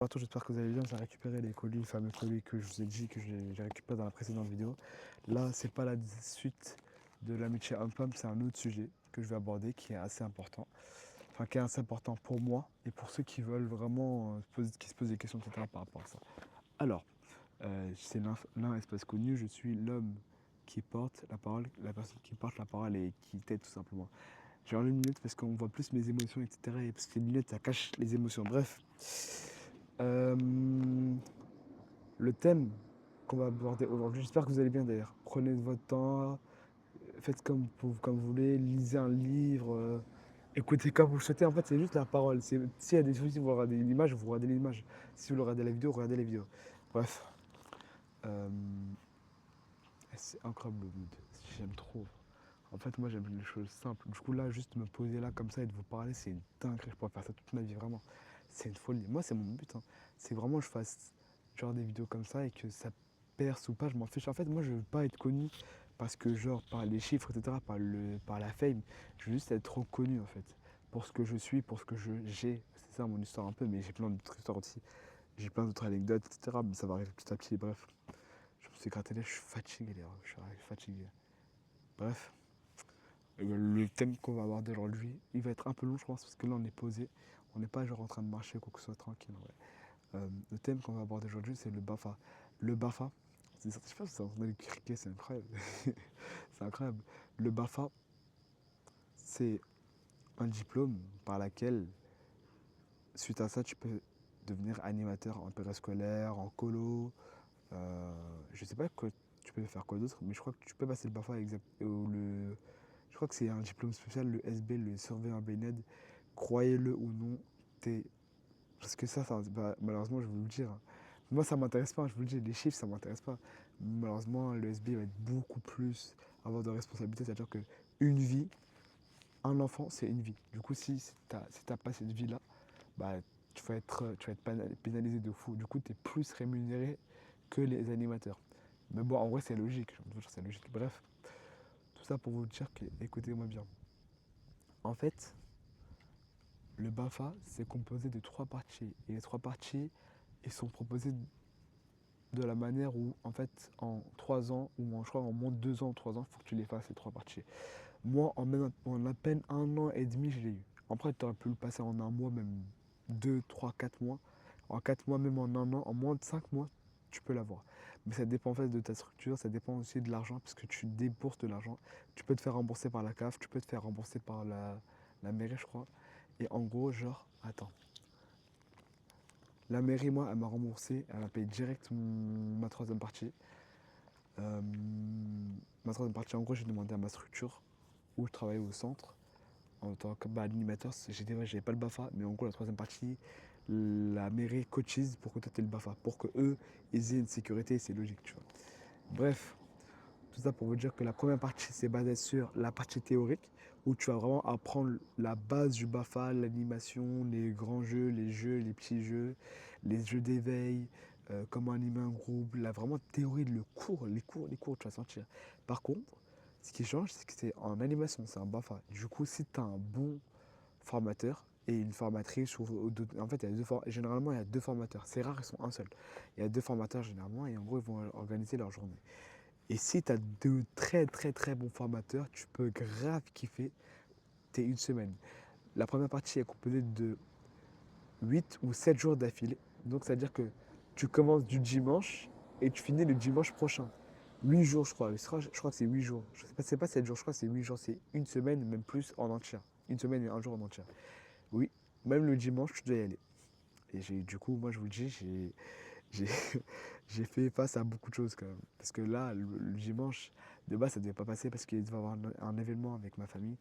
Bonjour à tous, j'espère que vous allez bien. J'ai récupéré les colis, les fameux colis que je vous ai dit que j'ai récupéré dans la précédente vidéo. Là, c'est pas la suite de l'amitié homme-femme, c'est un autre sujet que je vais aborder qui est assez important. Enfin, qui est assez important pour moi et pour ceux qui veulent vraiment qui se posent des questions, etc. par rapport à ça. Alors, c'est l'un espace connu, je suis l'homme qui porte la parole, la personne qui porte la parole et qui t'aide tout simplement. J'ai enlevé une lunette parce qu'on voit plus mes émotions, etc. Et parce que les lunettes, ça cache les émotions. Bref. Euh, le thème qu'on va aborder aujourd'hui, j'espère que vous allez bien d'ailleurs. Prenez votre temps, faites comme vous voulez, lisez un livre, écoutez comme vous le souhaitez. En fait, c'est juste la parole. S'il y a des soucis, vous regardez l'image, vous regardez l'image. Si vous regardez la vidéo, regardez la vidéo. Bref. Euh, c'est incroyable le mood. J'aime trop. En fait, moi, j'aime les choses simples. Du coup, là, juste me poser là comme ça et de vous parler, c'est une dinguerie. Je pourrais faire ça toute ma vie, vraiment. C'est une folie. Moi, c'est mon but, hein. C'est vraiment que je fasse genre des vidéos comme ça et que ça perce ou pas, je m'en fiche. En fait, moi, je veux pas être connu parce que, genre, par les chiffres, etc., par la fame. Je veux juste être reconnu, en fait. Pour ce que je suis, pour ce que j'ai. C'est ça mon histoire un peu, mais j'ai plein d'autres histoires aussi. J'ai plein d'autres anecdotes, etc. Mais ça va arriver petit à petit. Bref, je me suis gratté là, je suis fatigué, les gars. Je suis fatigué. Bref. Le thème qu'on va aborder aujourd'hui, il va être un peu long, je pense, parce que là, on est posé. On n'est pas genre en train de marcher, quoi que ce soit tranquille. Ouais. Le thème qu'on va aborder aujourd'hui, c'est le BAFA. Le BAFA, je sais pas si vous entendez le criquet, c'est incroyable. C'est incroyable. Le BAFA, c'est un diplôme par lequel, suite à ça, tu peux devenir animateur en périscolaire, en colo. Je sais pas quoi, tu peux faire quoi d'autre, mais je crois que tu peux passer le BAFA je crois que c'est un diplôme spécial, le SB, le surveillant BNED. Croyez-le ou non, t'es. Parce que ça bah, malheureusement, je vais vous le dire, hein. Moi, ça m'intéresse pas, je vous le dis, les chiffres, ça m'intéresse pas. Malheureusement, le SB va être beaucoup plus avoir de responsabilités, c'est-à-dire que une vie, un enfant, c'est une vie. Du coup, si t'as pas cette vie-là, bah, tu vas être pénalisé de fou. Du coup, tu es plus rémunéré que les animateurs. Mais bon, en vrai, c'est logique. C'est logique. Bref, tout ça pour vous dire que, écoutez-moi bien. En fait, le BAFA, c'est composé de trois parties. Et les trois parties, ils sont proposés de la manière où, en fait, en 3 ans, ou je crois en moins de 2 ans ou 3 ans, il faut que tu les fasses, ces trois parties. Moi, en à peine 1 an et demi, je l'ai eu. Après, tu aurais pu le passer en un mois, même 2, 3, 4 mois. En 4 mois, même en un an, en moins de 5 mois, tu peux l'avoir. Mais ça dépend en fait de ta structure, ça dépend aussi de l'argent, parce que tu débourses de l'argent. Tu peux te faire rembourser par la CAF, tu peux te faire rembourser par la mairie, je crois. Et en gros, genre, attends. La mairie, moi, elle m'a remboursé, elle m'a payé direct ma troisième partie. Euh, Ma troisième partie, en gros, j'ai demandé à ma structure où je travaillais au centre en tant qu'animateur. J'avais pas le BAFA, mais en gros, la troisième partie, la mairie cotise pour que tu aies le BAFA, pour que eux, ils aient une sécurité, c'est logique, tu vois. Bref, tout ça pour vous dire que la première partie, c'est basé sur la partie théorique, où tu vas vraiment apprendre la base du BAFA, l'animation, les grands jeux, les petits jeux, les jeux d'éveil, comment animer un groupe, la vraiment théorie, les cours, tu vas sentir. Par contre, ce qui change, c'est que c'est en animation, c'est un BAFA. Du coup, si tu as un bon formateur et une formatrice, en fait, généralement, il y a deux formateurs. C'est rare, ils sont un seul. Il y a deux formateurs généralement, et en gros, ils vont organiser leur journée. Et si tu as de très très très bons formateurs, tu peux grave kiffer tes une semaine. La première partie est composée de 8 ou 7 jours d'affilée. Donc c'est-à-dire que tu commences du dimanche et tu finis le dimanche prochain. 8 jours, je crois. Je crois que c'est 8 jours. Je sais pas, c'est pas 7 jours, je crois que c'est 8 jours. C'est une semaine, même plus en entière. Une semaine et un jour en entière. Oui, même le dimanche, tu dois y aller. Et du coup, moi, je vous le dis, j'ai j'ai fait face à beaucoup de choses quand même. Parce que là, le dimanche, de base, ça ne devait pas passer parce qu'il devait y avoir un événement avec ma famille,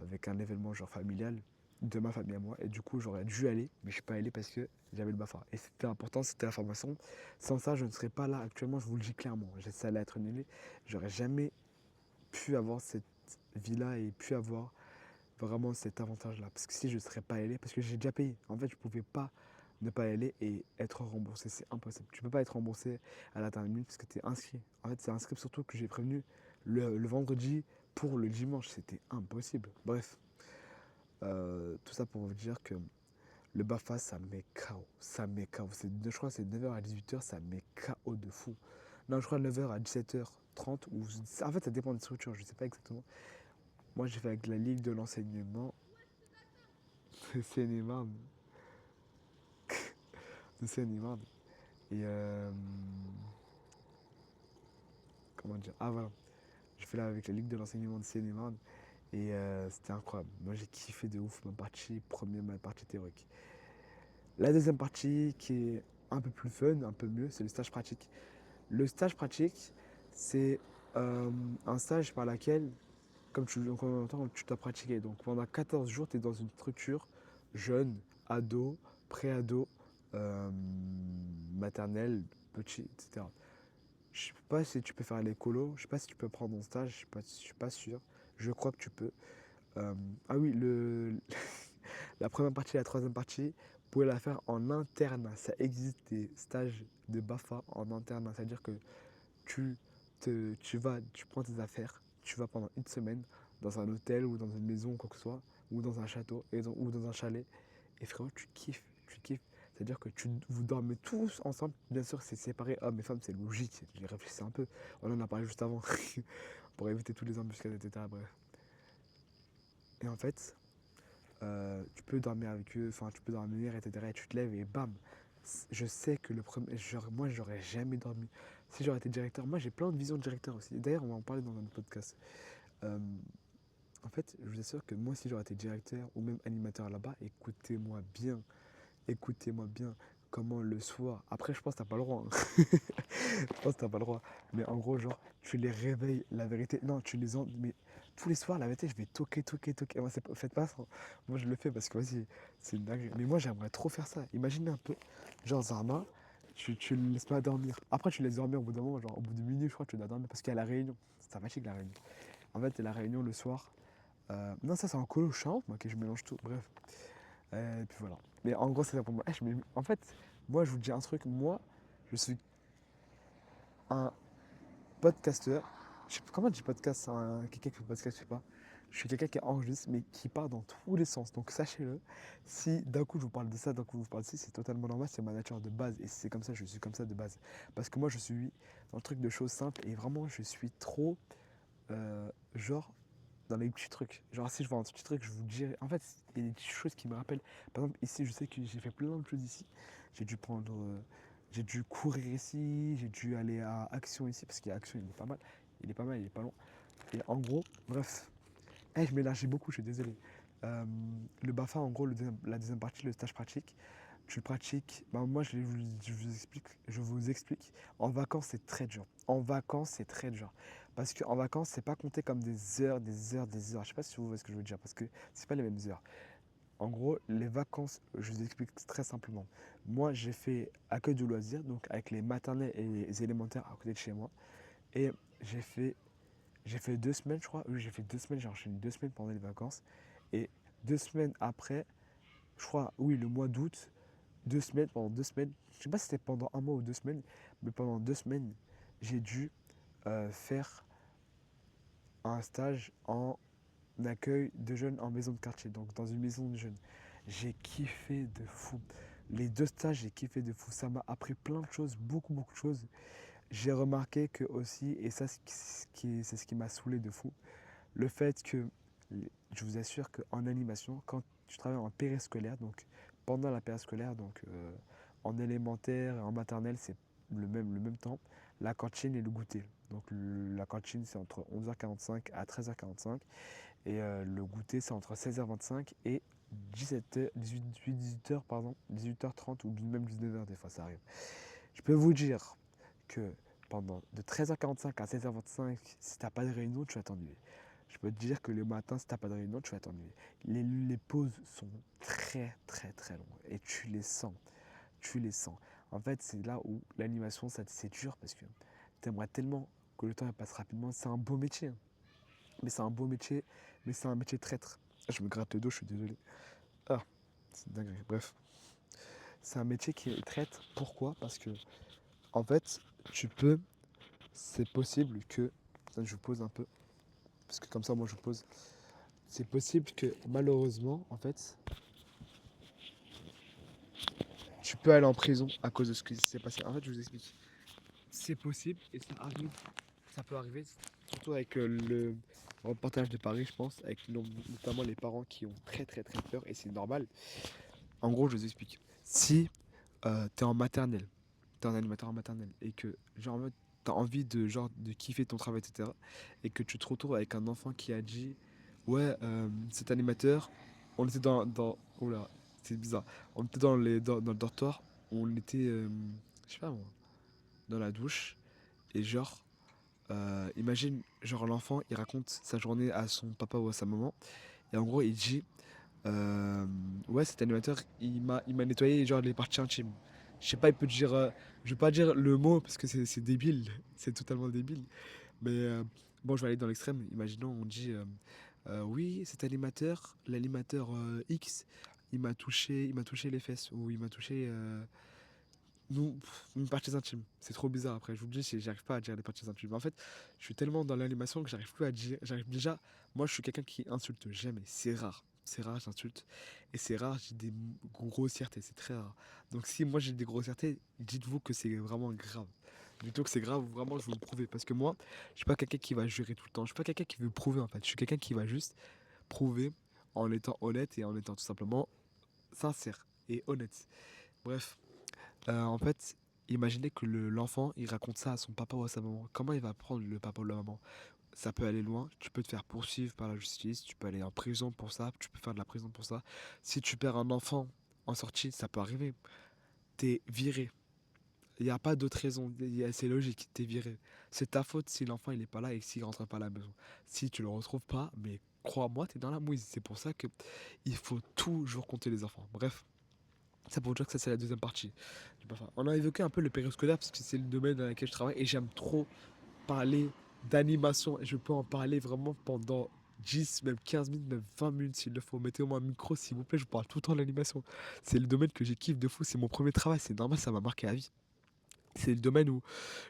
avec un événement genre familial de ma famille à moi. Et du coup, j'aurais dû aller, mais je ne suis pas allé parce que j'avais le BAFA. Et c'était important, c'était la formation. Sans ça, je ne serais pas là actuellement, je vous le dis clairement. Ça allait être annulé. J'aurais jamais pu avoir cette vie-là et pu avoir vraiment cet avantage-là. Parce que si je ne serais pas allé, parce que j'ai déjà payé. En fait, je ne pouvais pas ne pas y aller et être remboursé. C'est impossible. Tu ne peux pas être remboursé à la dernière minute parce que tu es inscrit. En fait, c'est inscrit surtout que j'ai prévenu le vendredi pour le dimanche. C'était impossible. Bref, tout ça pour vous dire que Le BAFA, ça me met KO. Ça me met KO. Je crois que c'est 9h à 18h, ça me met KO de fou. Non, je crois 9h à 17h30. En fait, ça dépend des structures, je sais pas exactement. Moi, j'ai fait avec la Ligue de l'enseignement de Seine-et-Marne. De Seine-et-Marne. Et comment dire? Ah, voilà. J'ai fait là avec la Ligue de l'enseignement de Seine-et-Marne. Et c'était incroyable. Moi, j'ai kiffé de ouf ma partie théorique. La deuxième partie qui est un peu plus fun, un peu mieux, c'est le stage pratique. Le stage pratique, c'est un stage par laquelle, comme on entend, tu dois pratiquer. Donc pendant 14 jours, tu es dans une structure jeune, ado, pré-ado, euh, maternelle, petit, etc. Je sais pas si tu peux faire les colos, je sais pas si tu peux prendre mon stage, je suis pas sûr. Je crois que tu peux. Ah oui, la première partie et la troisième partie, vous pouvez la faire en internat. Ça existe des stages de BAFA en internat. C'est-à-dire que tu, tu prends tes affaires, tu vas pendant une semaine dans un hôtel ou dans une maison ou quoi que ce soit, ou dans un château, ou dans un chalet. Et frérot, tu kiffes, tu kiffes. C'est-à-dire que vous dormez tous ensemble. Bien sûr, c'est séparé hommes et femmes, c'est logique. J'ai réfléchi un peu. On en a parlé juste avant. Pour éviter tous les embuscades, etc. Bref. Et en fait, tu peux dormir avec eux, enfin tu peux dormir, etc. Et tu te lèves et bam. Je sais que le premier, genre, moi j'aurais jamais dormi. Si j'aurais été directeur, moi j'ai plein de visions de directeur aussi. D'ailleurs, on va en parler dans un podcast. Euh, En fait, je vous assure que moi, si j'aurais été directeur ou même animateur là-bas, écoutez-moi bien, comment le soir. Après, je pense que t'as pas le droit, hein. Je pense que t'as pas le droit. Mais en gros, genre, tu les réveilles, la vérité. Non, tu les en. Mais tous les soirs, la vérité, je vais toquer, toquer, toquer. Moi, faites pas ça. Moi, je le fais parce que, vas-y, c'est une dinguerie. Mais moi, j'aimerais trop faire ça. Imaginez un peu, genre, Zarma, tu le laisses pas dormir. Après, tu le laisses dormir au bout d'un moment, genre, au bout de minutes, je crois, tu dois dormir parce qu'il y a la réunion. Ça fatigue la réunion. En fait, il y a la réunion le soir. Non, ça, c'est en colo chante, moi, que je mélange tout. Bref. Et puis voilà. Mais en gros, c'est ça pour moi. En fait, moi, je vous dis un truc. Moi, je suis un podcasteur. Je sais pas comment on dit podcast, quelqu'un qui fait podcast, je sais pas. Je suis quelqu'un qui enregistre, mais qui part dans tous les sens. Donc sachez-le, si d'un coup je vous parle de ça, d'un coup je vous parle de ça, c'est totalement normal, c'est ma nature de base. Et c'est comme ça, je suis comme ça de base. Parce que moi, je suis dans le truc de choses simples et vraiment, je suis trop, genre, dans les petits trucs. Genre, si je vois un petit truc, je vous dirai. En fait, il y a des petites choses qui me rappellent. Par exemple, ici, je sais que j'ai fait plein de choses ici. J'ai dû prendre. J'ai dû courir ici, j'ai dû aller à Action ici, parce qu'il y a Action, il est pas mal. Il est pas mal, il est pas loin. Et en gros, bref. Je m'élargis beaucoup, je suis désolé. Euh, le BAFA, en gros, la deuxième partie, le stage pratique, tu le pratiques. Bah, moi, je vous explique. En vacances, c'est très dur. En vacances, c'est très dur. Parce qu'en vacances, c'est pas compté comme des heures, des heures, des heures. Je sais pas si vous voyez ce que je veux dire, parce que c'est pas les mêmes heures. En gros, les vacances, je vous explique très simplement. Moi, j'ai fait accueil du loisir, donc avec les maternelles et les élémentaires à côté de chez moi. Et j'ai fait, j'ai fait 2 semaines, je crois. Oui, j'ai fait 2 semaines, j'ai enchaîné 2 semaines pendant les vacances. Et 2 semaines après, je crois, oui, le mois d'août, 2 semaines, pendant 2 semaines, je sais pas si c'était pendant un mois ou 2 semaines, mais pendant 2 semaines, j'ai dû faire un stage en accueil de jeunes en maison de quartier, donc dans une maison de jeunes. J'ai kiffé de fou. Les 2 stages, j'ai kiffé de fou. Ça m'a appris plein de choses, beaucoup, beaucoup de choses. J'ai remarqué que aussi, et ça, c'est ce qui m'a saoulé de fou, le fait que, je vous assure qu'en animation, quand tu travailles en périscolaire, donc pendant la périscolaire, donc en élémentaire et en maternelle, c'est le même temps, la cantine et le goûter. Donc la cantine, c'est entre 11h45 à 13h45 et le goûter, c'est entre 16h25 et 17h, 18h, pardon, 18h30 ou même 19h des fois, ça arrive. Je peux vous dire que pendant de 13h45 à 16h25, si t'as pas de réunion, tu vas t'ennuyer. Je peux te dire que le matin, si t'as pas de réunion, tu vas t'ennuyer. Les pauses sont très très très longues et tu les sens. Tu les sens. En fait, c'est là où l'animation, c'est dur parce que t'aimerais tellement que le temps passe rapidement. C'est un beau métier, hein. Mais c'est un beau métier, mais c'est un métier traître. Je me gratte le dos, je suis désolé. Ah, c'est dingue. Bref, c'est un métier qui est traître. Pourquoi? Parce que, en fait, tu peux, c'est possible que, je vous pose un peu, parce que comme ça, moi, je vous pose. C'est possible que, malheureusement, en fait, tu peux aller en prison à cause de ce qui s'est passé. En fait, je vous explique. C'est possible et ça arrive. Ça peut arriver, surtout avec le reportage de Paris, je pense, avec notamment les parents qui ont très très très peur et c'est normal. En gros, je vous explique. Si t'es en maternelle, t'es un animateur en maternelle et que genre en mode, t'as envie de genre de kiffer ton travail, etc. Et que tu te retrouves avec un enfant qui a dit ouais, cet animateur, on était oula, c'est bizarre. On était dans le dortoir, on était, je sais pas moi, dans la douche et genre imagine, genre l'enfant, il raconte sa journée à son papa ou à sa maman, et en gros, il dit, euh, ouais, cet animateur, il m'a nettoyé genre les parties intimes. Je sais pas, il peut te dire, je vais pas dire le mot parce que c'est débile, c'est totalement débile. Mais bon, je vais aller dans l'extrême. Imaginons, on dit, oui, cet animateur, l'animateur X, il m'a touché les fesses ou il m'a touché une partie intime. C'est trop bizarre après. Je vous le dis, j'arrive pas à dire les parties intimes. Mais en fait, je suis tellement dans l'animation que j'arrive plus à dire. J'arrive déjà. Moi, je suis quelqu'un qui insulte jamais. C'est rare. C'est rare, j'insulte. Et c'est rare, j'ai des grossièretés. C'est très rare. Donc, si moi j'ai des grossièretés, dites-vous que c'est vraiment grave. Dites-vous que c'est grave, vraiment, je vais vous le prouver. Parce que moi, je suis pas quelqu'un qui va jurer tout le temps. Je suis pas quelqu'un qui veut prouver en fait. Je suis quelqu'un qui va juste prouver en étant honnête et en étant tout simplement sincère et honnête. Bref. En fait, imaginez que l'enfant, il raconte ça à son papa ou à sa maman. Comment il va prendre le papa ou la maman? Ça peut aller loin, tu peux te faire poursuivre par la justice, tu peux aller en prison pour ça, tu peux faire de la prison pour ça. Si tu perds un enfant en sortie, ça peut arriver. T'es viré. Il n'y a pas d'autre raison. C'est logique, t'es viré. C'est ta faute si l'enfant il est pas là et s'il rentre pas à la maison. Si tu le retrouves pas, mais crois-moi, t'es dans la mouise. C'est pour ça que il faut toujours compter les enfants. Bref, ça pour vous dire que ça c'est la deuxième partie du BAFA. On a évoqué un peu le périscolaire parce que c'est le domaine dans lequel je travaille et j'aime trop parler d'animation et je peux en parler vraiment pendant 10, même 15 minutes, même 20 minutes s'il le faut. Mettez-moi un micro s'il vous plaît, je vous parle tout le temps de l'animation. C'est le domaine que j'ai kiffe de fou, c'est mon premier travail, c'est normal, ça m'a marqué à vie. C'est le domaine où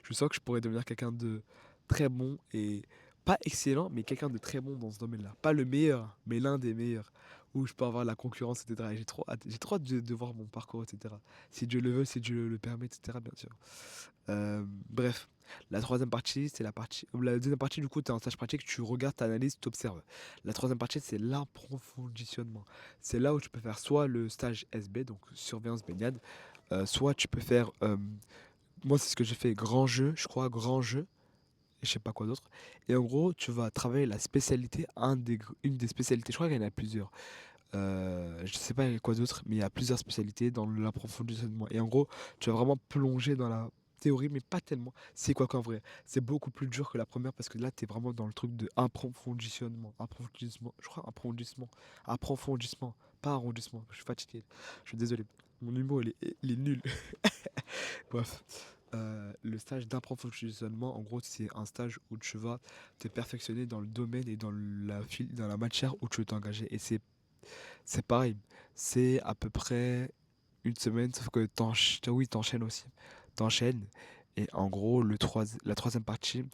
je sens que je pourrais devenir quelqu'un de très bon et pas excellent, mais quelqu'un de très bon dans ce domaine-là. Pas le meilleur, mais l'un des meilleurs. Où je peux avoir la concurrence, etc. Et j'ai trop hâte de voir mon parcours, etc. Si Dieu le veut, si Dieu le permet, etc. Bien sûr. Bref, la troisième partie, c'est la partie. La deuxième partie, du coup, tu es en stage pratique, tu regardes, tu analyses, tu observes. La troisième partie, c'est l'approfondissement. C'est là où tu peux faire soit le stage SB, donc surveillance baignade, soit tu peux faire moi, c'est ce que j'ai fait, grand jeu, je crois, grand jeu, et je sais pas quoi d'autre. Et en gros, tu vas travailler la spécialité, une des spécialités, je crois qu'il y en a plusieurs. Je sais pas quoi d'autre, mais il y a plusieurs spécialités dans l'approfondissement. Et en gros, tu vas vraiment plonger dans la théorie, mais pas tellement. C'est quoi qu'en vrai? C'est beaucoup plus dur que la première parce que là, tu es vraiment dans le truc de approfondissement. Approfondissement, je crois, approfondissement, pas arrondissement. Je suis fatigué, je suis désolé. Mon humour, il est nul. Bref, le stage d'approfondissement, en gros, c'est un stage où tu vas te perfectionner dans le domaine et dans la matière où tu veux t'engager. Et c'est pareil, c'est à peu près une semaine, sauf que oui, t'enchaînes aussi. T'enchaînes, et en gros, la troisième partie,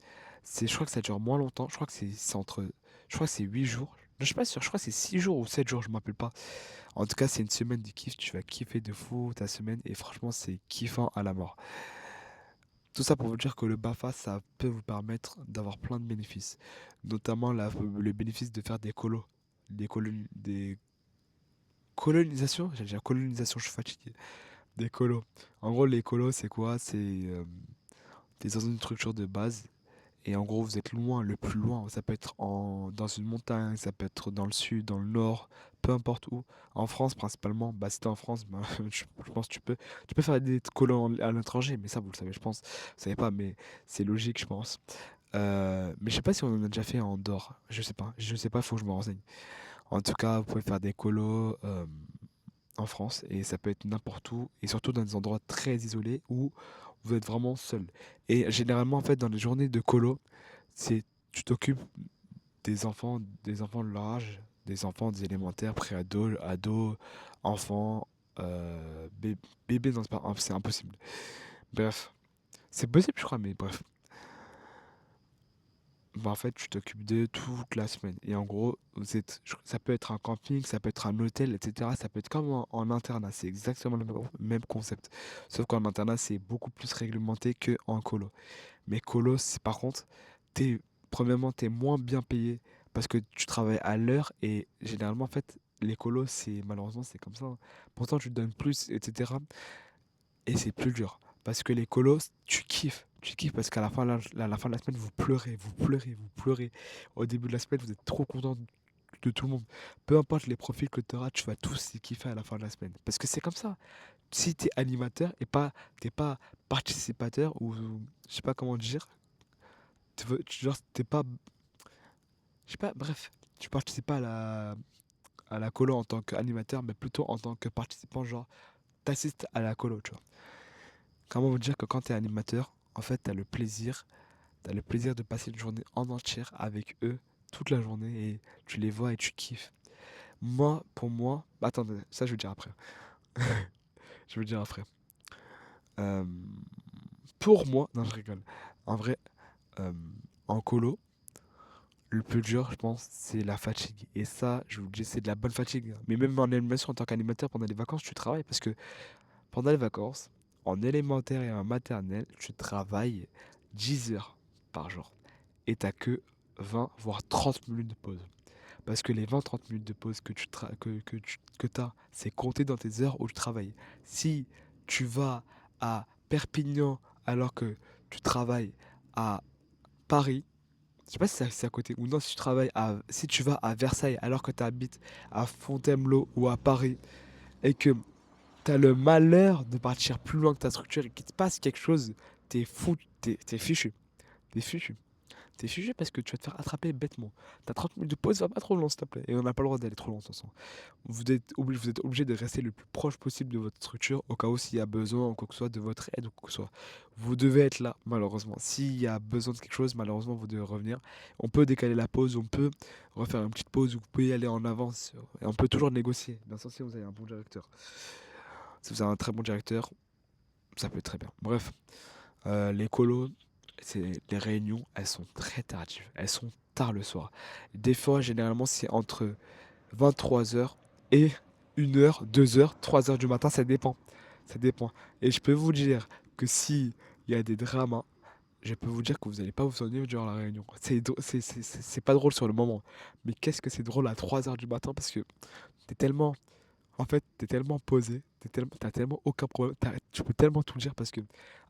je crois que ça dure moins longtemps. Je crois que je crois que c'est 8 jours. Non, je suis pas sûr, je crois que c'est 6 jours ou 7 jours, je me rappelle pas. En tout cas, c'est une semaine de kiff, tu vas kiffer de fou ta semaine, et franchement, c'est kiffant à la mort. Tout ça pour vous dire que le BAFA, ça peut vous permettre d'avoir plein de bénéfices. Notamment le bénéfice de faire des colonisations. J'allais dire colonisation, je suis fatigué. Des colos. En gros, les colos, c'est quoi? C'est des dans une structure de base. Et en gros, vous êtes loin, le plus loin. Ça peut être dans une montagne, ça peut être dans le sud, dans le nord, peu importe où. En France, principalement. Bah, si t'es en France, bah, je pense que tu peux faire des colos à l'étranger, mais ça, vous le savez, je pense. Vous savez pas, mais c'est logique, je pense. Mais je sais pas si on en a déjà fait en dehors. Je sais pas, faut que je me renseigne. En tout cas, vous pouvez faire des colos en France et ça peut être n'importe où et surtout dans des endroits très isolés où vous êtes vraiment seul. Et généralement, en fait, dans les journées de colo, c'est tu t'occupes des enfants de leur âge, des enfants des élémentaires, pré-ados, ados, enfants, bébés, non, c'est impossible. Bref, c'est possible, je crois, mais bref. bah, en fait, tu t'occupes d'eux toute la semaine. Et en gros, ça peut être un camping, ça peut être un hôtel, etc. Ça peut être comme en internat. C'est exactement le même concept. Sauf qu'en internat, c'est beaucoup plus réglementé qu'en colo. Mais colo, par contre, t'es, premièrement, t'es moins bien payé parce que tu travailles à l'heure et généralement, en fait, les colos, malheureusement, c'est comme ça, hein. Pourtant, tu te donnes plus, etc. Et c'est plus dur. Parce que les colos, tu kiffes. Tu kiffes parce qu'à la fin de la semaine, vous pleurez, vous pleurez, vous pleurez. Au début de la semaine, vous êtes trop content de tout le monde. Peu importe les profils que tu auras, tu vas tous y kiffer à la fin de la semaine. Parce que c'est comme ça. Si tu es animateur et t'es pas participateur ou je sais pas comment dire, genre t'es pas, je sais pas, bref, tu participes pas à la colo en tant qu'animateur, mais plutôt en tant que participant, genre t'assistes à la colo, tu vois. Comment vous dire que quand tu es animateur, en fait, t'as le plaisir de passer une journée en entière avec eux toute la journée et tu les vois et tu kiffes. Moi, pour moi, attendez, ça je vais dire après. Je vais dire après. Euh, pour moi, non, je rigole. En vrai, euh, en colo, le plus dur, je pense, c'est la fatigue. Et ça, je vous le dis, c'est de la bonne fatigue, hein. Mais même en animation, en tant qu'animateur, pendant les vacances, tu travailles parce que pendant les vacances, en élémentaire et en maternelle, tu travailles 10 heures par jour. Et t'as que 20 voire 30 minutes de pause. Parce que les 20-30 minutes de pause que t'as, c'est compté dans tes heures où tu travailles. Si tu vas à Perpignan alors que tu travailles à Paris, je sais pas si c'est à côté ou non, si tu vas à Versailles alors que tu habites à Fontainebleau ou à Paris et que tu as le malheur de partir plus loin que ta structure et qu'il te passe quelque chose, t'es fou, t'es fichu. T'es fichu. T'es fichu parce que tu vas te faire attraper bêtement. T'as 30 minutes de pause, va pas trop loin, s'il te plaît. Et on n'a pas le droit d'aller trop loin, de toute façon. Vous êtes obligé de rester le plus proche possible de votre structure au cas où s'il y a besoin, ou quoi que ce soit, de votre aide ou quoi que ce soit. Vous devez être là, malheureusement. S'il y a besoin de quelque chose, malheureusement, vous devez revenir. On peut décaler la pause, on peut refaire une petite pause, vous pouvez y aller en avance. Et on peut toujours négocier, bien sûr, si vous avez un bon directeur. Si vous avez un très bon directeur, ça peut être très bien. Bref, les colos, les réunions, elles sont très tardives. Elles sont tard le soir. Des fois, généralement, c'est entre 23 heures et 1 heure, 2 heures, 3 heures du matin, ça dépend. Ça dépend. Et je peux vous dire que si il y a des dramas, je peux vous dire que vous n'allez pas vous ennuyer durant la réunion. C'est pas drôle sur le moment. Mais qu'est-ce que c'est drôle à 3 heures du matin parce que t'es tellement en fait, t'es tellement posé, t'as tellement aucun problème, tu peux tellement tout dire parce que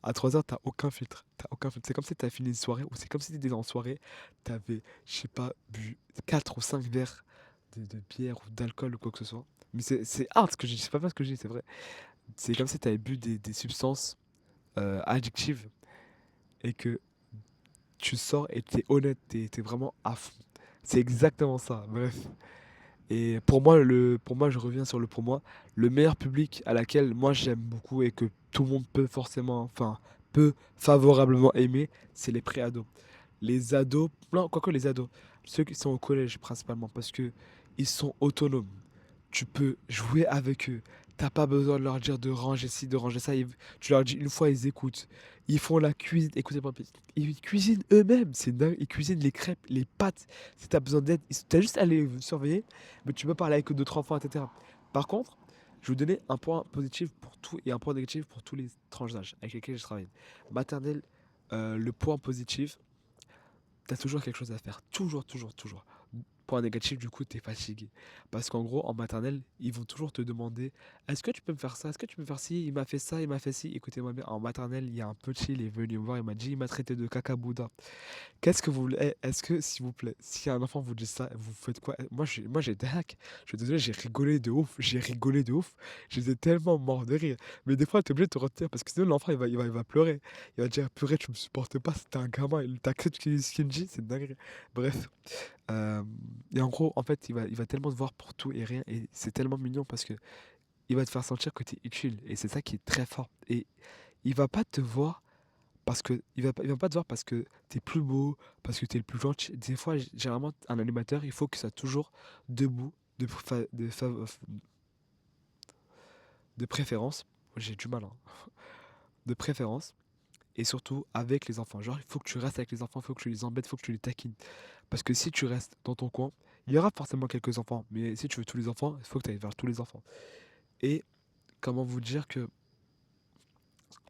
à 3 heures, t'as aucun filtre. T'as aucun filtre. C'est comme si t'as fini une soirée, ou c'est comme si t'étais en soirée, t'avais, je sais pas, bu 4 ou 5 verres de bière ou d'alcool ou quoi que ce soit. Mais c'est hard ce que je dis, c'est pas vrai ce que je dis, c'est vrai. C'est comme si t'avais bu des substances addictives et que tu sors et t'es honnête, t'es vraiment à fond. C'est exactement ça, bref. Et pour moi, je reviens sur pour moi, le meilleur public à laquelle moi j'aime beaucoup et que tout le monde peut forcément, enfin, peut favorablement aimer, c'est les pré-ados. Les ados, non, quoique les ados, ceux qui sont au collège principalement, parce que ils sont autonomes. Tu peux jouer avec eux. T'as pas besoin de leur dire de ranger ci, de ranger ça. Tu leur dis une fois, ils écoutent. Ils font la cuisine. Écoutez-moi, ils cuisinent eux-mêmes. C'est dingue. Ils cuisinent les crêpes, les pâtes. Si t'as besoin d'aide, t'as juste à les surveiller. Mais tu peux parler avec d'autres enfants, etc. Par contre, je vais vous donner un point positif pour tout et un point négatif pour tous les tranches d'âge avec lesquels je travaille. Maternelle, le point positif, t'as toujours quelque chose à faire. Toujours, toujours, toujours. Point négatif, du coup, t'es fatigué. Parce qu'en gros, en maternelle, ils vont toujours te demander est-ce que tu peux me faire ça? Est-ce que tu peux me faire ci? Il m'a fait ça, il m'a fait ci. Écoutez-moi bien, en maternelle, il y a un petit, il est venu me voir, il m'a dit il m'a traité de caca-boudin. Qu'est-ce que vous voulez? Est-ce que, s'il vous plaît, si un enfant vous dit ça, vous faites quoi? Moi, j'ai des hacks. Je suis désolé, j'ai rigolé de ouf. J'ai rigolé de ouf. J'étais tellement mort de rire. Mais des fois, t'es obligé de te retenir parce que sinon, l'enfant, il va pleurer. Il va dire, purée, tu me supportes pas, c'était un gamin. T'acceptes ce qu'il me dit, c'est dingue. Bref. Euh, et en gros, en fait, il va tellement te voir pour tout et rien. Et c'est tellement mignon parce que il va te faire sentir que t'es utile. Et c'est ça qui est très fort. Et il va pas te voir parce que il va pas te voir parce que t'es plus beau, parce que t'es le plus gentil. Des fois, généralement, un animateur, il faut qu'il soit toujours debout, de préférence. J'ai du mal, hein. De préférence. et surtout avec les enfants. Genre, il faut que tu restes avec les enfants, il faut que tu les embêtes, il faut que tu les taquines. Parce que si tu restes dans ton coin, il y aura forcément quelques enfants, mais si tu veux tous les enfants, il faut que tu ailles vers tous les enfants. Et comment vous dire que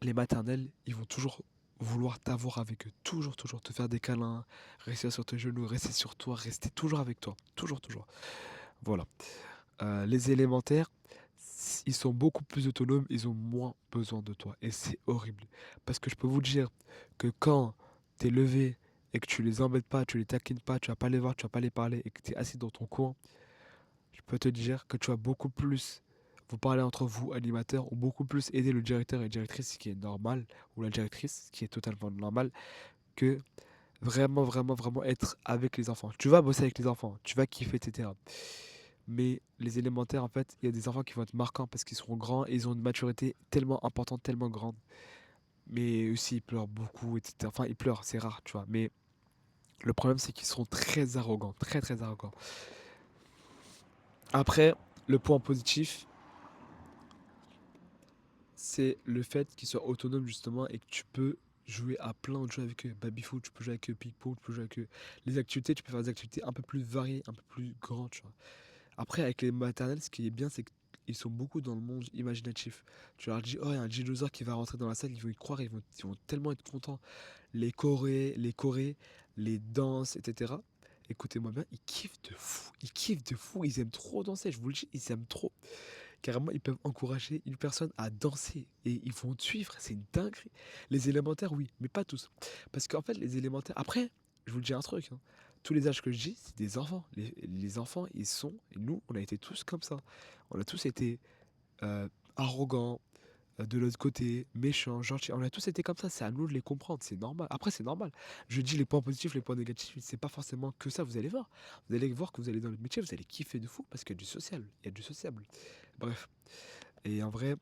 les maternelles, ils vont toujours vouloir t'avoir avec eux, toujours, toujours, te faire des câlins, rester sur tes genoux, rester sur toi, rester toujours avec toi, toujours, toujours. Voilà. Les élémentaires, ils sont beaucoup plus autonomes, ils ont moins besoin de toi. Et c'est horrible. Parce que je peux vous dire que quand t'es levé et que tu les embêtes pas, tu les taquines pas, tu vas pas les voir, tu vas pas les parler et que tu es assis dans ton coin, je peux te dire que tu vas beaucoup plus vous parler entre vous, animateurs, ou beaucoup plus aider le directeur et directrice, ce qui est normal, ou la directrice, ce qui est totalement normal, que vraiment, vraiment, vraiment être avec les enfants. Tu vas bosser avec les enfants, tu vas kiffer, etc. Mais les élémentaires, en fait, il y a des enfants qui vont être marquants parce qu'ils seront grands et ils ont une maturité tellement importante, tellement grande. Mais aussi, ils pleurent beaucoup, etc. Enfin, ils pleurent, c'est rare, tu vois. Mais le problème, c'est qu'ils seront très arrogants, très, très arrogants. Après, le point positif, c'est le fait qu'ils soient autonomes, justement, et que tu peux jouer à plein de jeux avec eux. Baby-foot, tu peux jouer avec eux, ping-pong, tu peux jouer avec eux. Les activités, tu peux faire des activités un peu plus variées, un peu plus grandes, tu vois. Après, avec les maternelles, ce qui est bien, c'est qu'ils sont beaucoup dans le monde imaginatif. Tu leur dis, oh, il y a un dinosaure qui va rentrer dans la salle, ils vont y croire, ils vont tellement être contents. Les chorés, les danses, etc. Écoutez-moi bien, ils kiffent de fou. Ils kiffent de fou. Ils aiment trop danser, je vous le dis, ils aiment trop. Carrément, ils peuvent encourager une personne à danser et ils vont te suivre. C'est une dinguerie. Les élémentaires, oui, mais pas tous. Parce qu'en fait, les élémentaires. Après, je vous le dis un truc, hein. Tous les âges que je dis, c'est des enfants. Les enfants, ils sont. Et nous, on a été tous comme ça. On a tous été euh, arrogants, de l'autre côté, méchants, gentils. On a tous été comme ça. C'est à nous de les comprendre. C'est normal. Après, c'est normal. Je dis les points positifs, les points négatifs. C'est pas forcément que ça. Vous allez voir. Vous allez voir que vous allez dans le métier, vous allez kiffer de fou parce qu'il y a du social. Il y a du sociable. Bref. Et en vrai,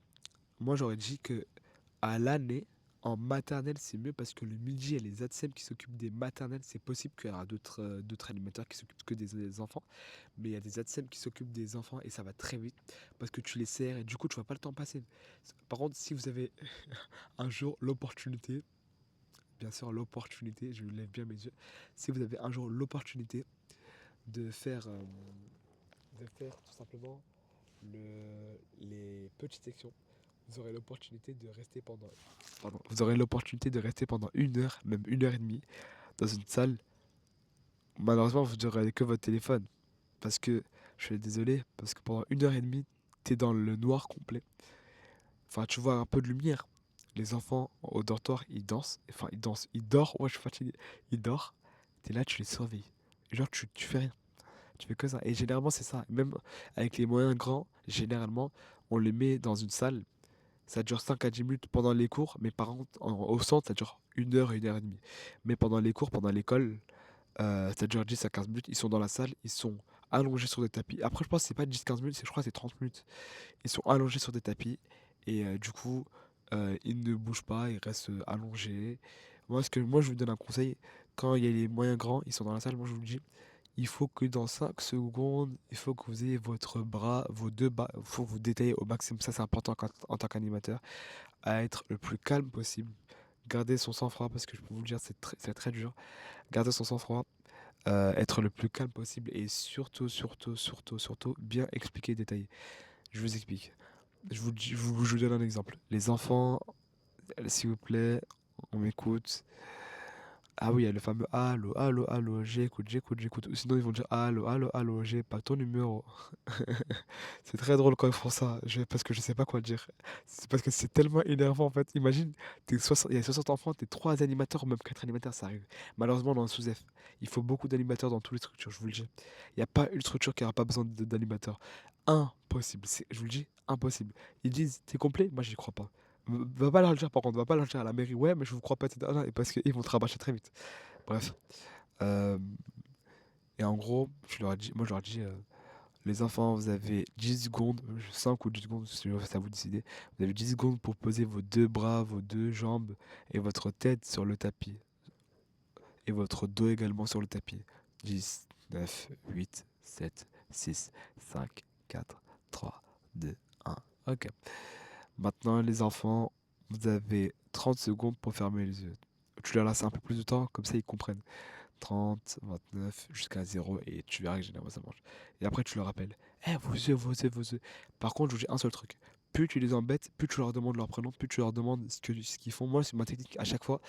moi j'aurais dit que à l'année, en maternelle, c'est mieux parce que le midi, il y a les ATSEM qui s'occupent des maternelles. C'est possible qu'il y aura d'autres animateurs qui s'occupent que des enfants. Mais il y a des ATSEM qui s'occupent des enfants et ça va très vite parce que tu les sers et du coup, tu vois pas le temps passer. Par contre, si vous avez un jour l'opportunité, bien sûr, l'opportunité, je lève bien mes yeux, si vous avez un jour l'opportunité de faire, euh, de faire tout simplement les petites sections, vous aurez l'opportunité de rester pendant, pardon, vous aurez l'opportunité de rester pendant 1 heure, même 1 heure et demie, dans une salle. Malheureusement, vous n'aurez que votre téléphone. Parce que, je suis désolé, parce que pendant 1 heure et demie, t'es dans le noir complet. Enfin, tu vois un peu de lumière. Les enfants au dortoir, ils dansent. Enfin, ils dansent. Ils dorment. Ouais, je suis fatigué. Ils dorment. T'es là, tu les surveilles. Genre, tu fais rien. Tu fais que ça. Et généralement, c'est ça. Même avec les moyens grands, généralement, on les met dans une salle. Ça dure 5 à 10 minutes pendant les cours, mais par contre, au centre, ça dure 1 heure et demie. Mais pendant les cours, pendant l'école, ça dure 10 à 15 minutes. Ils sont dans la salle, ils sont allongés sur des tapis. Après, je pense que c'est pas 10 15 minutes, je crois que c'est 30 minutes. Ils sont allongés sur des tapis et du coup, ils ne bougent pas, ils restent allongés. Moi, je vous donne un conseil. Quand il y a les moyens grands, ils sont dans la salle, moi, je vous le dis, il faut que dans 5 secondes, il faut que vous ayez votre bras, vos deux bras, il faut vous détailler au maximum. Ça, c'est important en tant qu'animateur, à être le plus calme possible. Garder son sang-froid, parce que je peux vous le dire, c'est très dur. Garder son sang-froid, être le plus calme possible et surtout, surtout, surtout, surtout, bien expliquer, détailler. Je vous explique. Je vous donne un exemple. Les enfants, s'il vous plaît, on m'écoute. Ah oui, il y a le fameux allô, allô, allô, j'écoute, j'écoute, j'écoute. Ou sinon, ils vont dire allô, allô, allô, j'ai pas ton numéro. C'est très drôle quand ils font ça, parce que je sais pas quoi dire. C'est parce que c'est tellement énervant en fait. Imagine, il y a 60 enfants, t'es 3 animateurs ou même 4 animateurs, ça arrive. Malheureusement, dans le sous-F, il faut beaucoup d'animateurs dans toutes les structures, je vous le dis. Il n'y a pas une structure qui n'aura pas besoin d'animateurs. Impossible, je vous le dis, impossible. Ils disent, t'es complet? Moi, j'y crois pas. Va pas leur le dire par contre, va pas leur dire à la mairie, ouais, mais je vous crois pas, etc. Non, et parce qu'ils vont te rabâcher très vite. Bref. Euh, et en gros, moi, je leur dis, les enfants, vous avez 10 secondes, 5 ou 10 secondes, c'est à vous de décider. Vous avez 10 secondes pour poser vos deux bras, vos deux jambes et votre tête sur le tapis. Et votre dos également sur le tapis. 10, 9, 8, 7, 6, 5, 4, 3, 2, 1. Ok. Maintenant, les enfants, vous avez 30 secondes pour fermer les yeux. Tu leur laisses un peu plus de temps, comme ça ils comprennent. 30, 29, jusqu'à 0, et tu verras que généralement ça marche. Et après, tu leur rappelles, eh, vos yeux, vos yeux, vos yeux. Par contre, je vous dis un seul truc. Plus tu les embêtes, plus tu leur demandes leur prénom, plus tu leur demandes ce qu'ils font. Moi, c'est ma technique. À chaque fois,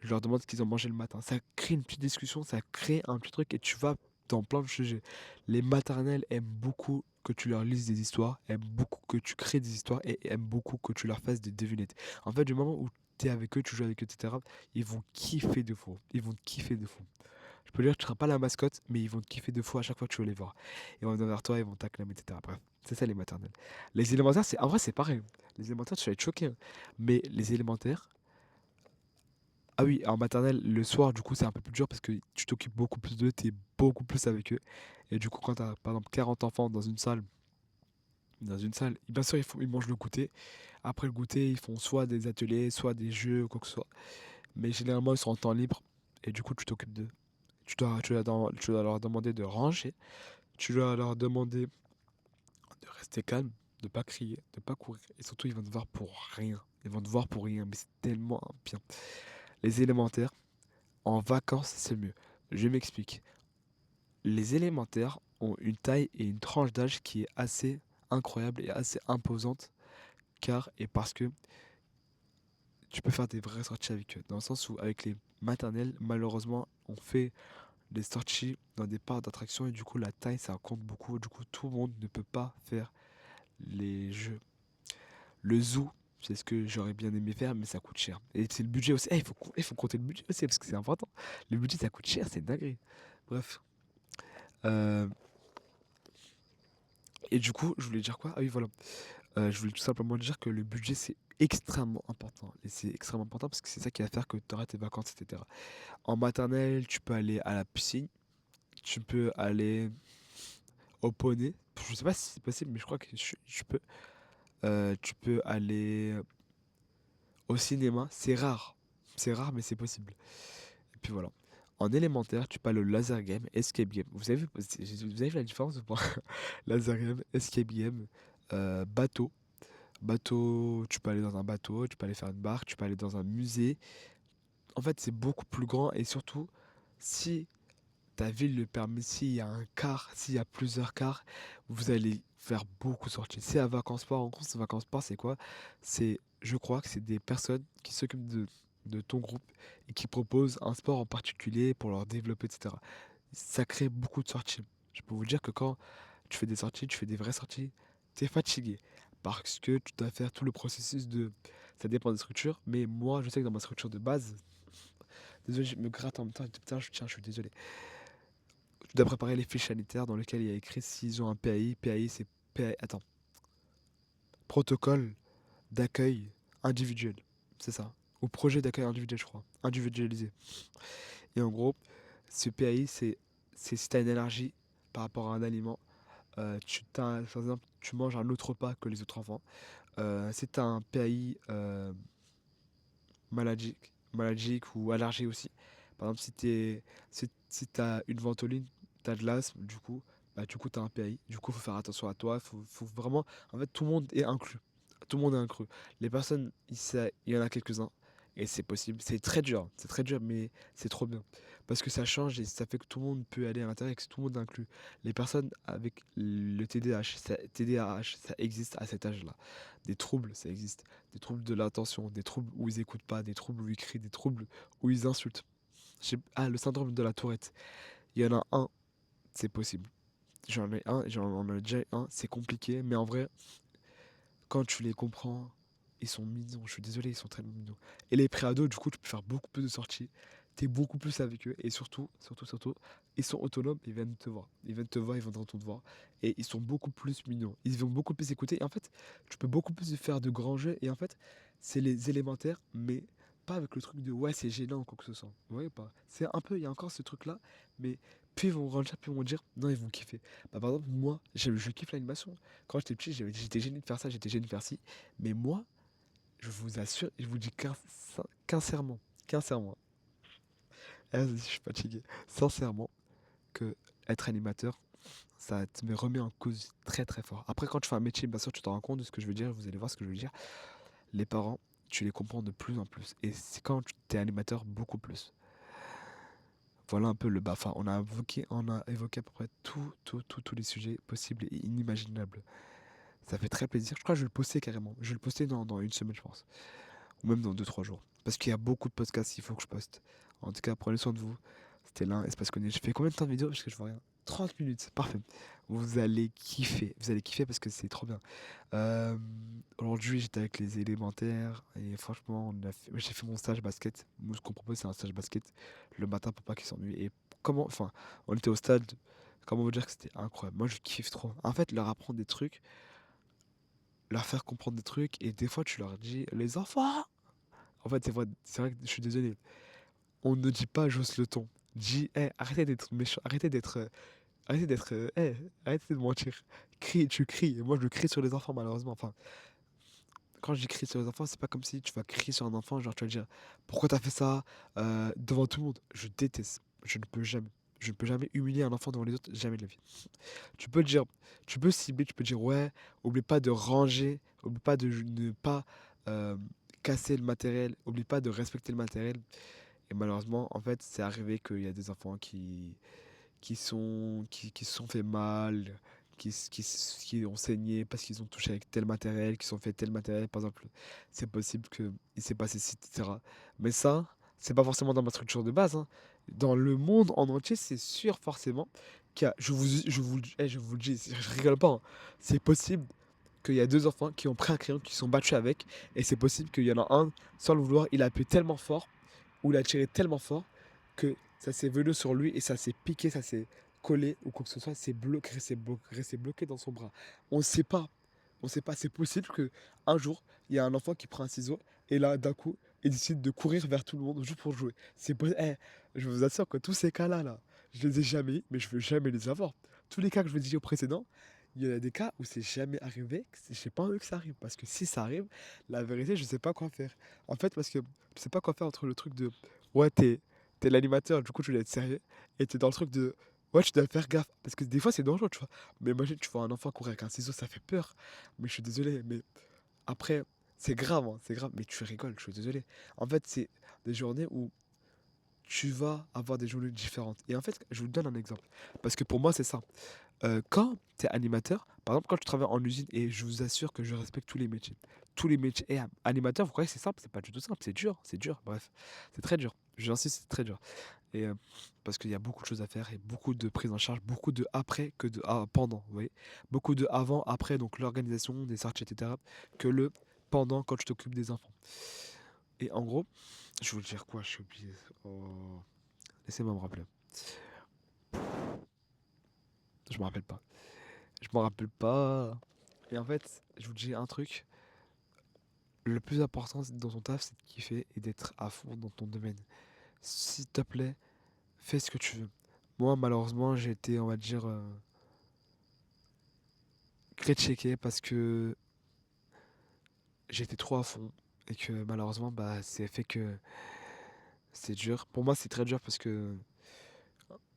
je leur demande ce qu'ils ont mangé le matin. Ça crée une petite discussion, ça crée un petit truc, et tu vas dans plein de sujets. Les maternelles aiment beaucoup que tu leur lises des histoires, aiment beaucoup que tu crées des histoires, et aiment beaucoup que tu leur fasses des devinettes. En fait, du moment où tu es avec eux, tu joues avec eux, etc., ils vont kiffer de fou. Ils vont te kiffer de fou. Je peux dire que tu seras pas la mascotte, mais ils vont te kiffer 2 fois à chaque fois que tu vas les voir. Ils vont venir vers toi, ils vont t'acclamer, etc. Bref, c'est ça les maternelles. Les élémentaires, en vrai, c'est pareil. Les élémentaires, tu vas être choqué, hein. Mais les élémentaires, ah oui, en maternelle, le soir, du coup, c'est un peu plus dur parce que tu t'occupes beaucoup plus d'eux, tu es beaucoup plus avec eux. Et du coup, quand tu as, par exemple, 40 enfants dans une salle, bien sûr, ils mangent le goûter. Après le goûter, ils font soit des ateliers, soit des jeux, quoi que ce soit. Mais généralement, ils sont en temps libre. Et du coup, tu t'occupes d'eux. Tu dois leur demander de ranger. Tu dois leur demander de rester calme, de pas crier, de pas courir. Et surtout, ils vont te voir pour rien. Ils vont te voir pour rien, mais c'est tellement bien. Les élémentaires, en vacances, c'est mieux. Je m'explique. Les élémentaires ont une taille et une tranche d'âge qui est assez incroyable et assez imposante, car et parce que tu peux faire des vraies sorties avec eux. Dans le sens où, avec les maternelles, malheureusement, on fait des sorties dans des parcs d'attractions et du coup, la taille, ça compte beaucoup. Du coup, tout le monde ne peut pas faire les jeux. Le zoo, c'est ce que j'aurais bien aimé faire, mais ça coûte cher. Et c'est le budget aussi. Eh, il faut compter le budget aussi, parce que c'est important. Le budget, ça coûte cher, c'est dingue. Bref. Euh, et du coup, je voulais dire quoi? Ah oui, voilà. Je voulais tout simplement dire que le budget, c'est extrêmement important. Et c'est extrêmement important parce que c'est ça qui va faire que tu auras tes vacances, etc. En maternelle, tu peux aller à la piscine. Tu peux aller au poney. Je sais pas si c'est possible, mais je crois que tu peux. Tu peux aller au cinéma. C'est rare. C'est rare, mais c'est possible. Et puis voilà. En élémentaire, tu parles le laser game, escape game. Vous avez vu la différence ou pas? Laser game, escape game, bateau. Bateau, tu peux aller dans un bateau, tu peux aller faire une barque, tu peux aller dans un musée. En fait, c'est beaucoup plus grand et surtout, si ta ville le permet, s'il y a un car, s'il y a plusieurs cars, vous allez faire beaucoup de sorties. C'est à Vacances Sport. En gros, c'est Vacances Sport, c'est quoi? Je crois que c'est des personnes qui s'occupent de ton groupe et qui proposent un sport en particulier pour leur développer, etc. Ça crée beaucoup de sorties. Je peux vous dire que quand tu fais des sorties, tu fais des vraies sorties, t'es fatigué. Parce que tu dois faire tout le processus de... Ça dépend des structures, mais moi, je sais que dans ma structure de base, désolé, je me gratte en même temps, putain, tiens, je suis désolé. Tu dois préparer les fiches sanitaires dans lesquelles il y a écrit s'ils ont un PAI. PAI, c'est PAI, attends, protocole d'accueil individuel, c'est ça. Ou projet d'accueil individuel, je crois. Individualisé. Et en gros, ce PAI, c'est si tu as une allergie par rapport à un aliment, par exemple, tu manges un autre repas que les autres enfants. Si tu as un PAI maladique ou allergie aussi. Par exemple, si t'as une ventoline, t'as de l'asthme, du coup, t'as un PAI. Du coup, faut faire attention à toi. Faut vraiment. En fait, tout le monde est inclus. Tout le monde est inclus. Les personnes, il y en a quelques-uns. Et c'est possible. C'est très dur, hein. C'est très dur, mais c'est trop bien. Parce que ça change et ça fait que tout le monde peut aller à l'intérieur et que tout le monde est inclus. Les personnes avec le TDAH, ça existe à cet âge-là. Des troubles, ça existe. Des troubles de l'attention, des troubles où ils écoutent pas, des troubles où ils crient, des troubles où ils insultent. Ah, le syndrome de la Tourette. Il y en a un, c'est possible. J'en ai déjà un, c'est compliqué, mais en vrai, quand tu les comprends, ils sont mignons. Je suis désolé, ils sont très mignons. Et les préados, du coup, tu peux faire beaucoup plus de sorties. T'es beaucoup plus avec eux. Et surtout, ils sont autonomes, ils viennent te voir. Ils viennent te voir, ils viendront te voir. Et ils sont beaucoup plus mignons. Ils vont beaucoup plus écouter. Et en fait, tu peux beaucoup plus faire de grands jeux. Et en fait, c'est les élémentaires, mais pas avec le truc de ouais, c'est gênant ou quoi que ce soit. Vous voyez pas? C'est un peu, il y a encore ce truc-là. Mais plus ils vont grandir, plus ils vont dire non, ils vont kiffer. Bah, par exemple, moi, je kiffe l'animation. Quand j'étais petit, j'étais gêné de faire ça, j'étais gêné de faire ci. Mais moi, je vous assure, je vous dis sincèrement, je suis fatigué, sincèrement, que être animateur, ça te me remet en cause très très fort. Après, quand tu fais un métier, bien sûr, tu te rends compte de ce que je veux dire, vous allez voir ce que je veux dire. Les parents, tu les comprends de plus en plus. Et c'est quand tu es animateur, beaucoup plus. Voilà un peu le BAFA. On a évoqué à peu près tous les sujets possibles et inimaginables. Ça fait très plaisir. Je crois que je vais le poster carrément. Je vais le poster dans une semaine, je pense. Ou même dans deux trois jours. Parce qu'il y a beaucoup de podcasts qu'il faut que je poste. En tout cas, prenez soin de vous. C'était l'un, Espace Connu. Je fais combien de temps de vidéo? Parce que je vois rien. 30 minutes, parfait. Vous allez kiffer. Vous allez kiffer parce que c'est trop bien. Euh, Aujourd'hui, j'étais avec les élémentaires et franchement, j'ai fait mon stage basket. Nous, ce qu'on propose, c'est un stage basket le matin pour pas qu'ils s'ennuient. Et enfin, on était au stade. Comment vous dire que c'était incroyable? Moi, je kiffe trop. En fait, leur apprendre des trucs, leur faire comprendre des trucs, et des fois, tu leur dis, les enfants! En fait, c'est vrai que je suis désolé. On ne dit pas j'ose le ton. Dis, arrêtez d'être méchant, arrêtez de mentir. Tu cries. Et moi, je crie sur les enfants, malheureusement. Enfin, quand je dis crier sur les enfants, c'est pas comme si tu vas crier sur un enfant, genre tu vas dire pourquoi t'as fait ça devant tout le monde. Je déteste. Je ne peux jamais. Je ne peux jamais humilier un enfant devant les autres, jamais de la vie. Tu peux dire, tu peux cibler, tu peux dire ouais, oublie pas de ranger, oublie pas de ne pas euh, casser le matériel, oublie pas de respecter le matériel. Et malheureusement, en fait, c'est arrivé qu'il y a des enfants qui se sont fait mal, qui ont saigné parce qu'ils ont touché avec tel matériel, qui sont fait tel matériel. Par exemple, c'est possible qu'il s'est passé ci, etc. Mais ça, c'est pas forcément dans ma structure de base, hein. Dans le monde en entier, c'est sûr forcément qu'il y a, je vous le dis, je rigole pas, hein. C'est possible qu'il y a deux enfants qui ont pris un crayon, qui se sont battus avec, et c'est possible qu'il y en a un, sans le vouloir, il a appuyé tellement fort, ou il a tiré tellement fort, que ça s'est venu sur lui et ça s'est piqué, ça s'est collé ou quoi que ce soit, c'est bloqué, resté bloqué dans son bras. On ne sait pas. On ne sait pas. C'est possible que un jour, il y a un enfant qui prend un ciseau et là, d'un coup, il décide de courir vers tout le monde juste pour jouer. C'est possible. Je vous assure que tous ces cas-là, là, je les ai jamais, mais je veux jamais les avoir. Tous les cas que je vous ai dit au précédent, il y en a des cas où c'est jamais arrivé, j'ai pas envie que ça arrive. Parce que si ça arrive, la vérité, je sais pas quoi faire. En fait, parce que je sais pas quoi faire entre le truc de ouais, t'es l'animateur, du coup, tu dois être sérieux. Et t'es dans le truc de ouais, tu dois faire gaffe. Parce que des fois, c'est dangereux, tu vois. Mais imagine, tu vois un enfant courir avec un ciseau, ça fait peur. Mais je suis désolé, mais après, c'est grave, hein, c'est grave. Mais tu rigoles, je suis désolé. En fait, c'est des journées où tu vas avoir des journées différentes. Et en fait, je vous donne un exemple. Parce que pour moi, c'est ça. Quand tu es animateur, par exemple, quand tu travailles en usine, et je vous assure que je respecte tous les métiers. Tous les métiers. Et animateur, vous croyez que c'est simple? C'est pas du tout simple. C'est dur. Bref, c'est très dur. J'insiste, c'est très dur. Et parce qu'il y a beaucoup de choses à faire et beaucoup de prise en charge, beaucoup de après que de pendant. Vous voyez, beaucoup de avant, après, donc l'organisation des sorties, etc. Que le pendant quand tu t'occupes des enfants. Et en gros, je vais vous dire quoi? Je suis oublié. Oh. Laissez-moi me rappeler. Je me rappelle pas. Je me rappelle pas. Et en fait, je vous dis un truc. Le plus important dans ton taf, c'est de kiffer et d'être à fond dans ton domaine. S'il te plaît, fais ce que tu veux. Moi, malheureusement, j'ai été, on va dire, critiqué parce que j'étais trop à fond. Et que malheureusement, bah, c'est fait que c'est dur. Pour moi, c'est très dur parce que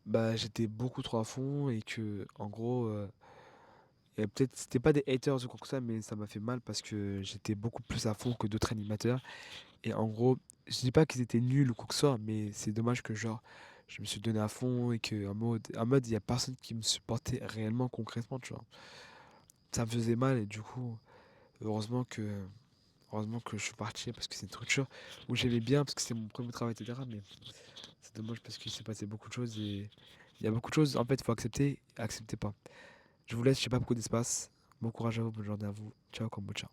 bah, j'étais beaucoup trop à fond et que, en gros, et peut-être c'était pas des haters ou quoi que ça, mais ça m'a fait mal parce que j'étais beaucoup plus à fond que d'autres animateurs. Et en gros, je dis pas qu'ils étaient nuls ou quoi que ce soit, mais c'est dommage que genre je me suis donné à fond et que en mode il y a personne qui me supportait réellement concrètement, tu vois. Ça me faisait mal et du coup, heureusement que heureusement que je suis parti parce que c'est une structure où j'aimais bien parce que c'est mon premier travail, etc. Mais c'est dommage parce qu'il s'est passé beaucoup de choses et il y a beaucoup de choses en fait, il faut accepter, accepter pas. Je vous laisse, j'ai pas beaucoup d'espace. Bon courage à vous, bonne journée à vous. Ciao, kombucha.